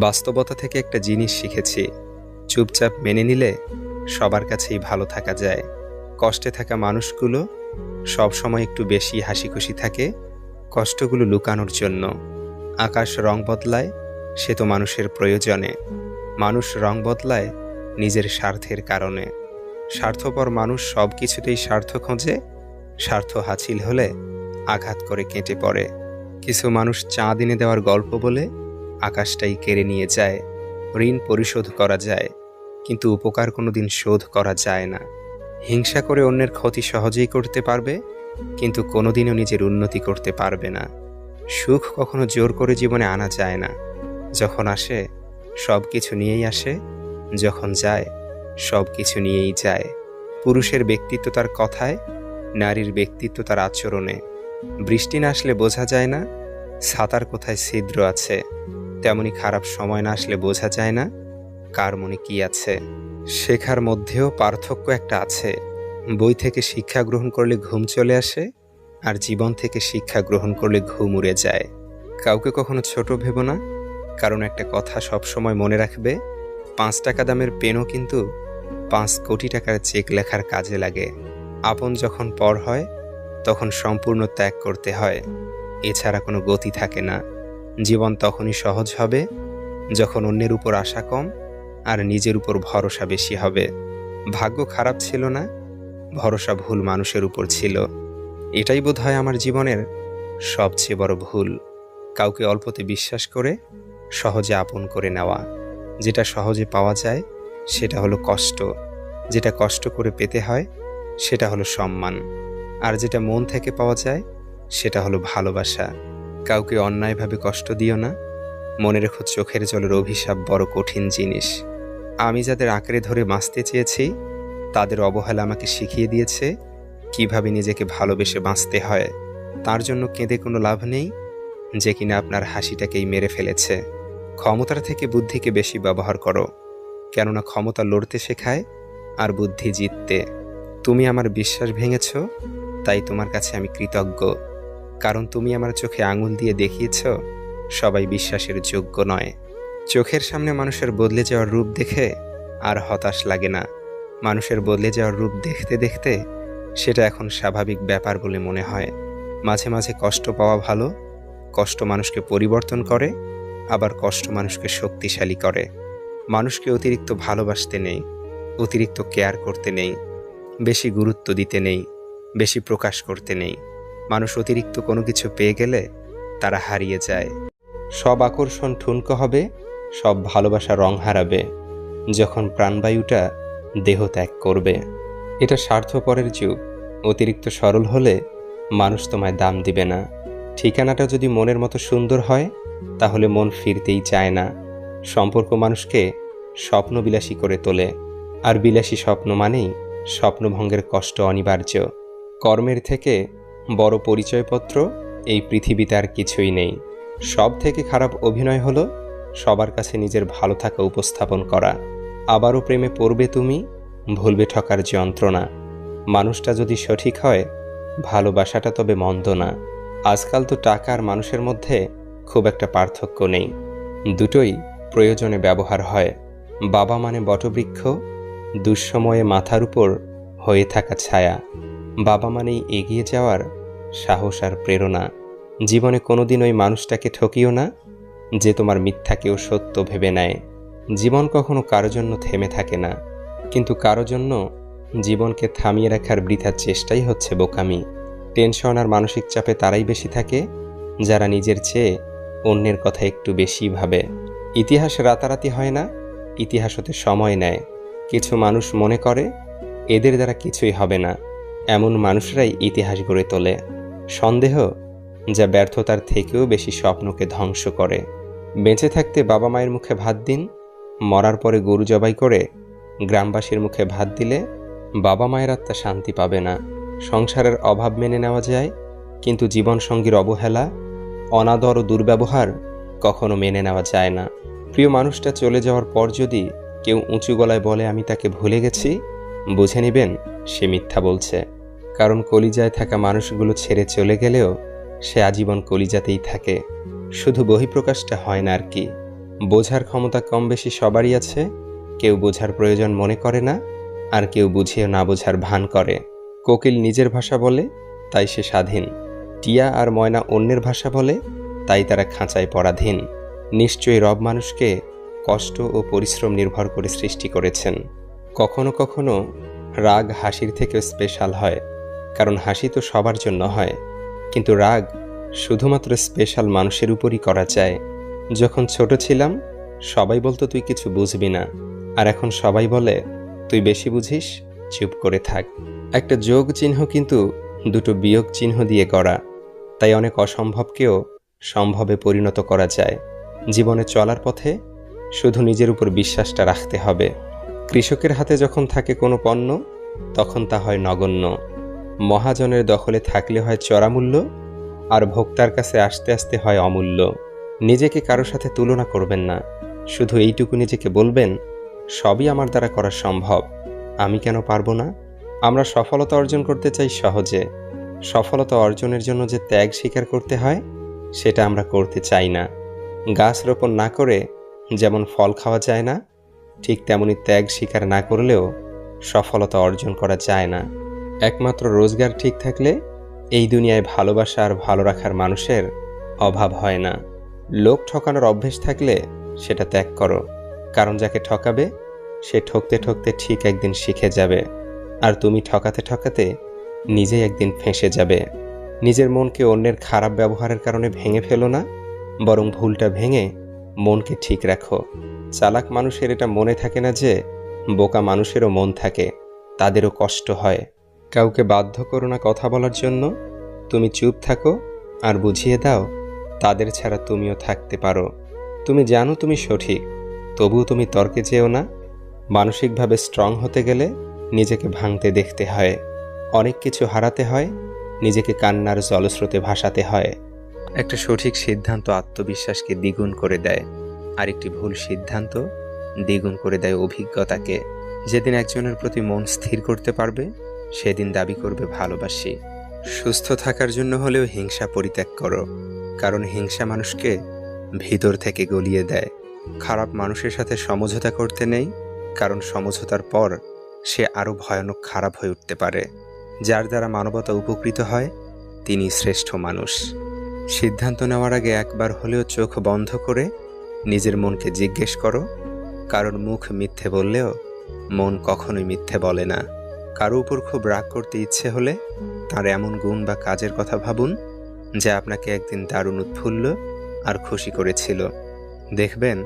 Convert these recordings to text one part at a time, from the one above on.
বাস্তবতা থেকে একটা জিনিস শিখেছি, চুপচাপ মেনে নিলে সবার কাছেই ভালো থাকা যায়। কষ্টে থাকা মানুষগুলো সবসময় একটু বেশি হাসিখুশি থাকে কষ্টগুলো লুকানোর জন্য। আকাশ রং বদলায়, সে তো মানুষের প্রয়োজনে। মানুষ রং বদলায় নিজের স্বার্থের কারণে। স্বার্থপর মানুষ সব কিছুতেই স্বার্থ খোঁজে, স্বার্থ হাসিল হলে আঘাত করে কেটে পড়ে। কিছু মানুষ চাঁদ এনে দেওয়ার গল্প বলে আকাশটাই কেড়ে নিয়ে যায়। ঋণ পরিশোধ করা যায়, কিন্তু উপকার কোনোদিন শোধ করা যায় না। হিংসা করে অন্যের ক্ষতি সহজেই করতে পারবে, কিন্তু কোনোদিনও নিজের উন্নতি করতে পারবে না। সুখ কখনো জোর করে জীবনে আনা যায় না। যখন আসে সব কিছু নিয়েই আসে, যখন যায় সব কিছু নিয়েই যায়। পুরুষের ব্যক্তিত্ব তার কথায়, নারীর ব্যক্তিত্ব তার আচরণে। বৃষ্টি না আসলে বোঝা যায় না ছাতার কোথায় ছিদ্র আছে, তেমনি খারাপ সময় না আসলে বোঝা যায় না কার মনে কি আছে। শেখার মধ্যেও পার্থক্য একটা আছে। বই থেকে শিক্ষা গ্রহণ করলে ঘুম চলে আসে, আর জীবন থেকে শিক্ষা গ্রহণ করলে ঘুম উড়ে যায়। কাউকে কখনো ছোট ভেবো না, কারণ একটা কথা সবসময় মনে রাখবে, 5 টাকা দামের পেনও কিন্তু 5 কোটি টাকার চেক লেখার কাজে লাগে। আপন যখন পর হয় তখন সম্পূর্ণ ত্যাগ করতে হয়, এছাড়া কোনো গতি থাকে না। জীবন তখনই সহজ হবে যখন অন্যের উপর আশা কম আর নিজের উপর ভরসা বেশি হবে। ভাগ্য খারাপ ছিল না, ভরসা ভুল মানুষের উপর ছিল। এটাই বোধহয় আমার জীবনের সবচেয়ে বড় ভুল। কাউকে অল্পতে বিশ্বাস করে সহজে আপন করে নেওয়া। যেটা সহজে পাওয়া যায় সেটা হলো কষ্ট, যেটা কষ্ট করে পেতে হয় সেটা হলো সম্মান, আর যেটা মন থেকে পাওয়া যায় সেটা হলো ভালোবাসা। কাউকে অন্যায়ভাবে কষ্ট দিও না, মনে রেখো চোখের জলের অভিশাপ বড় কঠিন জিনিস। আমি যাদের আঁকড়ে ধরে বাঁচতে চেয়েছি তাদের অবহেলা আমাকে শিখিয়ে দিয়েছে কিভাবে নিজেকে ভালোবেসে বাঁচতে হয়। তার জন্য কেঁদে কোনো লাভ নেই যে কিনা আপনার হাসিটাকেই মেরে ফেলেছে। ক্ষমতার থেকে বুদ্ধিকে বেশি ব্যবহার করো, কেননা ক্ষমতা লড়তে শেখায় আর বুদ্ধি জিততে। তুমি আমার বিশ্বাস ভেঙেছ, তাই তোমার কাছে আমি কৃতজ্ঞ, কারণ তুমি আমার চোখে আঙুল দিয়ে দেখিয়েছ সবাই বিশ্বাসের যোগ্য নয়। চোখের সামনে মানুষের বদলে যাওয়ার রূপ দেখে আর হতাশ লাগে না। মানুষের বদলে যাওয়ার রূপ দেখতে দেখতে সেটা এখন স্বাভাবিক ব্যাপার বলে মনে হয়। মাঝে মাঝে কষ্ট পাওয়া ভালো। কষ্ট মানুষকে পরিবর্তন করে, আবার কষ্ট মানুষকে শক্তিশালী করে। মানুষকে অতিরিক্ত ভালোবাসতে নেই, অতিরিক্ত কেয়ার করতে নেই, বেশি গুরুত্ব দিতে নেই, বেশি প্রকাশ করতে নেই। মানুষ অতিরিক্ত কোনো কিছু পেয়ে গেলে তারা হারিয়ে যায়। সব আকর্ষণ ঠুনকো হবে, সব ভালোবাসা রং হারাবে যখন প্রাণবায়ুটা দেহ ত্যাগ করবে। এটা স্বার্থপরের যুগ। অতিরিক্ত সরল হলে মানুষ তোমায় দাম দিবে না। ঠিকানাটা যদি মনের মতো সুন্দর হয় তাহলে মন ফিরতেই চায় না। সম্পর্ক মানুষকে স্বপ্নবিলাসী করে তোলে, আর বিলাসী স্বপ্ন মানেই স্বপ্নভঙ্গের কষ্ট অনিবার্য। কর্মের থেকে বড় পরিচয়পত্র এই পৃথিবীতে আর কিছুই নেই। সব থেকে খারাপ অভিনয় হলো সবার কাছে নিজের ভালো থাকা উপস্থাপন করা। আবারও প্রেমে পড়বে তুমি, ভুলবে ঠকার যন্ত্রণা। মানুষটা যদি সঠিক হয় ভালোবাসাটা তবে মন্দ না। আজকাল তো টাকা আর মানুষের মধ্যে খুব একটা পার্থক্য নেই, দুটোই প্রয়োজনে ব্যবহার হয়। বাবা মানে বটবৃক্ষ, দুঃসময়ে মাথার উপর হয়ে থাকা ছায়া। বাবা মানেই এগিয়ে যাওয়ার সাহস আর প্রেরণা। জীবনে কোনোদিন ওই মানুষটাকে ঠকিও না যে তোমার মিথ্যাকেও সত্য ভেবে নেয়। জীবন কখনো কারো জন্য থেমে থাকে না, কিন্তু কারো জন্য জীবনকে থামিয়ে রাখার বৃথা চেষ্টাই হচ্ছে বোকামি। টেনশন আর মানসিক চাপে তারাই বেশি থাকে যারা নিজের চেয়ে অন্যের কথা একটু বেশি ভাবে। ইতিহাস রাতারাতি হয় না, ইতিহাস হতে সময় নেয়। কিছু মানুষ মনে করে এদের দ্বারা কিছুই হবে না, এমন মানুষরাই ইতিহাস গড়ে তোলে। সন্দেহ যা ব্যর্থতার থেকেও বেশি স্বপ্নকে ধ্বংস করে। বেঁচে থাকতে বাবা মায়ের মুখে ভাত দিন, মরার পরে গরু জবাই করে গ্রামবাসীর মুখে ভাত দিলে বাবা মায়ের আত্মা শান্তি পাবে না। সংসারের অভাব মেনে নেওয়া যায়, কিন্তু জীবনসঙ্গীর অবহেলা, অনাদর ও দুর্ব্যবহার কখনো মেনে নেওয়া যায় না। প্রিয় মানুষটা চলে যাওয়ার পর যদি কেউ উঁচু গলায় বলে আমি তাকে ভুলে গেছি, বুঝে নেবেন সে মিথ্যা বলছে। কারণ কলিজায় থাকা মানুষগুলো ছেড়ে চলে গেলেও সে আজীবন কলিজাতেই থাকে, শুধু বহিঃপ্রকাশটা হয় না আর কি। বোঝার ক্ষমতা কম বেশি সবারই আছে, কেউ বোঝার প্রয়োজন মনে করে না, আর কেউ বুঝিয়ে না বোঝার ভান করে। কোকিল নিজের ভাষা বলে, তাই সে স্বাধীন। টিয়া আর ময়না অন্যের ভাষা বলে, তাই তারা খাঁচায় পরাধীন। নিশ্চয়ই রব মানুষকে কষ্ট ও পরিশ্রম নির্ভর করে সৃষ্টি করেছেন। কখনো কখনো রাগ হাসির থেকেও স্পেশাল হয়, কারণ হাসি তো সবার জন্য হয়, কিন্তু রাগ শুধুমাত্র স্পেশাল মানুষের উপরই করা যায়। যখন ছোট ছিলাম সবাই বলতো তুই কিছু বুঝবি না, আর এখন সবাই বলে তুই বেশি বুঝিস, চুপ করে থাক। একটা যোগ চিহ্ন কিন্তু দুটো বিয়োগ চিহ্ন দিয়ে গড়া, তাই অনেক অসম্ভবকেও সম্ভবে পরিণত করা যায়। জীবনে চলার পথে শুধু নিজের উপর বিশ্বাসটা রাখতে হবে। কৃষকের হাতে যখন থাকে কোনো পণ্য, তখন তা হয় নগণ্য। মহাজনের দখলে থাকলে হয় চড়ামূল্য, আর ভোক্তার কাছে আসতে আসতে হয় অমূল্য। নিজেকে কারো সাথে তুলনা করবেন না, শুধু এইটুকু নিজেকে বলবেন, সবই আমার দ্বারা করা সম্ভব, আমি কেন পারবো না। আমরা সফলতা অর্জন করতে চাই সহজে, সফলতা অর্জনের জন্য যে ত্যাগ স্বীকার করতে হয় সেটা আমরা করতে চাই না। গাছ রোপণ না করে যেমন ফল খাওয়া যায় না, ঠিক তেমনি ত্যাগ স্বীকার না করলেও সফলতা অর্জন করা যায় না। একমাত্র রোজগার ঠিক থাকলে এই দুনিয়ায় ভালোবাসা আর ভালো রাখার মানুষের অভাব হয় না। লোক ঠকানোর অভ্যেস থাকলে সেটা ত্যাগ করো, কারণ যাকে ঠকাবে সে ঠকতে ঠকতে ঠিক একদিন শিখে যাবে, আর তুমি ঠকাতে ঠকাতে নিজেই একদিন ফেঁসে যাবে। নিজের মনকে অন্যের খারাপ ব্যবহারের কারণে ভেঙে ফেলো না, বরং ভুলটা ভেঙে মনকে ঠিক রাখো। চালাক মানুষের এটা মনে থাকে না যে বোকা মানুষেরও মন থাকে, তাদেরও কষ্ট হয়। কাউকে বাধ্য করো না কথা বলার জন্য, তুমি চুপ থাকো আর বুঝিয়ে দাও তাদের ছাড়া তুমিও থাকতে পারো। তুমি জানো তুমি সঠিক, তবুও তুমি তর্কে যেও না। মানসিকভাবে স্ট্রং হতে গেলে নিজেকে ভাঙতে দেখতে হয়, অনেক কিছু হারাতে হয়, নিজেকে কান্নার জলস্রোতে ভাসাতে হয়। একটা সঠিক সিদ্ধান্ত আত্মবিশ্বাসকে দ্বিগুণ করে দেয়, আর একটি ভুল সিদ্ধান্ত দ্বিগুণ করে দেয় অভিজ্ঞতাকে। যেদিন একজনের প্রতি মন স্থির করতে পারবে, সেদিন দাবি করবে ভালোবাসি। সুস্থ থাকার জন্য হলেও হিংসা পরিত্যাগ করো, কারণ হিংসা মানুষকে ভিতর থেকে গলিয়ে দেয়। খারাপ মানুষের সাথে সমঝোতা করতে নেই, কারণ সমঝোতার পর সে আরও ভয়ানক খারাপ হয়ে উঠতে পারে। যার দ্বারা মানবতা উপকৃত হয় তিনি শ্রেষ্ঠ মানুষ। সিদ্ধান্ত নেওয়ার আগে একবার হলেও চোখ বন্ধ করে নিজের মনকে জিজ্ঞেস করো, কারণ মুখ মিথ্যে বললেও মন কখনোই মিথ্যে বলে না। কারো উপর খুব রাগ করতে ইচ্ছে হলে তার এমন গুণ বা কাজের কথা ভাবুন যা আপনাকে একদিন দারুণ উৎফুল্ল আর খুশি করেছিল। দেখবেন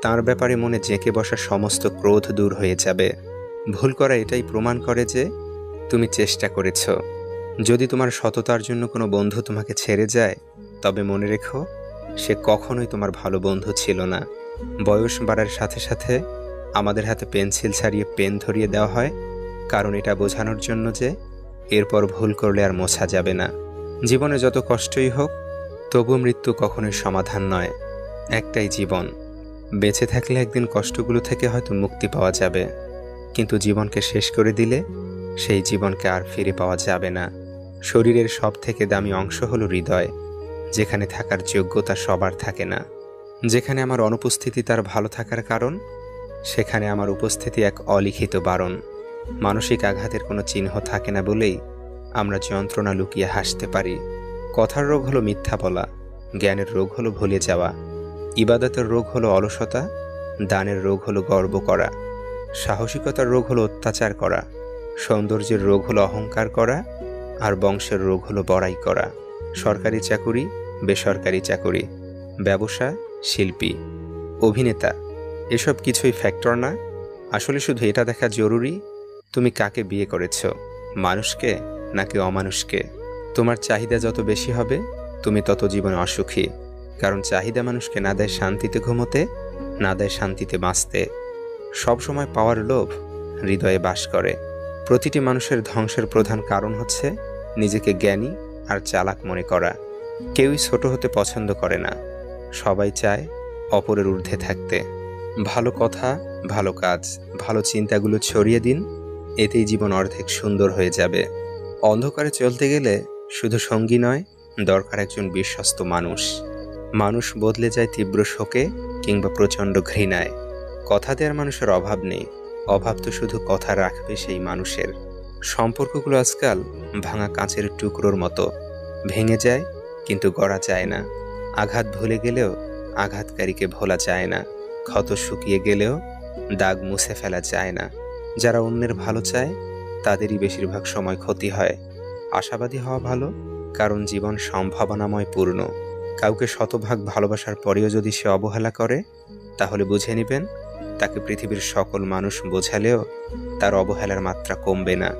তার ব্যাপারে মনে জেঁকে বসা সমস্ত ক্রোধ দূর হয়ে যাবে। ভুল করা এটাই প্রমাণ করে যে তুমি চেষ্টা করেছ। যদি তোমার সততার জন্য কোনো বন্ধু তোমাকে ছেড়ে যায়, তবে মনে রেখো সে কখনোই তোমার ভালো বন্ধু ছিল না। বয়স বাড়ার সাথে সাথে আমাদের হাতে পেন্সিল ছাড়িয়ে পেন ধরিয়ে দেওয়া হয়, কারণ এটা বোঝানোর জন্য যে এরপর ভুল করলে আর মোছা যাবে না। জীবনে যত কষ্টই হোক, তবুও মৃত্যু কখনোই সমাধান নয়। একটাই জীবন, বেঁচে থাকলে একদিন কষ্টগুলো থেকে হয়তো মুক্তি পাওয়া যাবে, কিন্তু জীবনকে শেষ করে দিলে সেই জীবনকে আর ফিরে পাওয়া যাবে না। শরীরের সব থেকে দামি অংশ হলো হৃদয়, যেখানে থাকার যোগ্যতা সবার থাকে না। যেখানে আমার অনুপস্থিতি তার ভালো থাকার কারণ, সেখানে আমার উপস্থিতি এক অলিখিত বারণ। মানসিক আঘাতের কোনো চিহ্ন থাকে না বলেই আমরা যন্ত্রণা লুকিয়ে হাসতে পারি। কথার রোগ হলো মিথ্যা বলা, জ্ঞানের রোগ হলো ভুলে যাওয়া, ইবাদতের রোগ হলো অলসতা, দানের রোগ হলো গর্ব করা, সাহসিকতার রোগ হলো অত্যাচার করা, সৌন্দর্যের রোগ হলো অহংকার করা, আর বংশের রোগ হলো বড়াই করা। সরকারি চাকুরি, বেসরকারি চাকুরি, ব্যবসা, শিল্পী, অভিনেতা, এসব কিছুই ফ্যাক্টর না। আসলে শুধু এটা দেখা জরুরি তুমি কাকে বিয়ে করেছ, মানুষকে নাকি অমানুষকে। তোমার চাহিদা যত বেশি হবে তুমি তত জীবনে অসুখী, কারণ চাহিদা মানুষকে না দেয় শান্তিতে ঘুমোতে, না দেয় শান্তিতে বাঁচতে। সবসময় পাওয়ার লোভ হৃদয়ে বাস করে। প্রতিটি মানুষের ধ্বংসের প্রধান কারণ হচ্ছে নিজেকে জ্ঞানী আর চালাক মনে করা। কেউই ছোট হতে পছন্দ করে না, সবাই চায় অপরের ঊর্ধ্বে থাকতে। ভালো কথা, ভালো কাজ, ভালো চিন্তাগুলো ছড়িয়ে দিন, এতেই জীবন অর্ধেক সুন্দর হয়ে যাবে। অন্ধকারে চলতে গেলে শুধু সঙ্গী নয়, দরকার একজন বিশ্বস্ত মানুষ। মানুষ বদলে যায় তীব্র শোকে, কিংবা প্রচণ্ড ঘৃণায়। কথা দেওয়ার মানুষের অভাব নেই, অভাব তো শুধু কথা রাখবে সেই মানুষের। সম্পর্কগুলো আজকাল ভাঙা কাঁচের টুকরোর মতো, ভেঙে যায় কিন্তু গড়া যায় না। আঘাত ভুলে গেলেও আঘাতকারীকে ভোলা যায় না, ক্ষত শুকিয়ে গেলেও দাগ মুছে ফেলা যায় না। যারা অন্যের ভালো চায় তাদেরই বেশিরভাগ সময় ক্ষতি হয়। আশাবাদী হওয়া ভালো, কারণ জীবন সম্ভাবনাময় পূর্ণ। কাউকে শতভাগ ভালোবাসার পরেও যদি সে অবহেলা করে, তাহলে বুঝে নেবেন তাকে পৃথিবীর সকল মানুষ বোঝালেও তার অবহেলার মাত্রা কমবে না।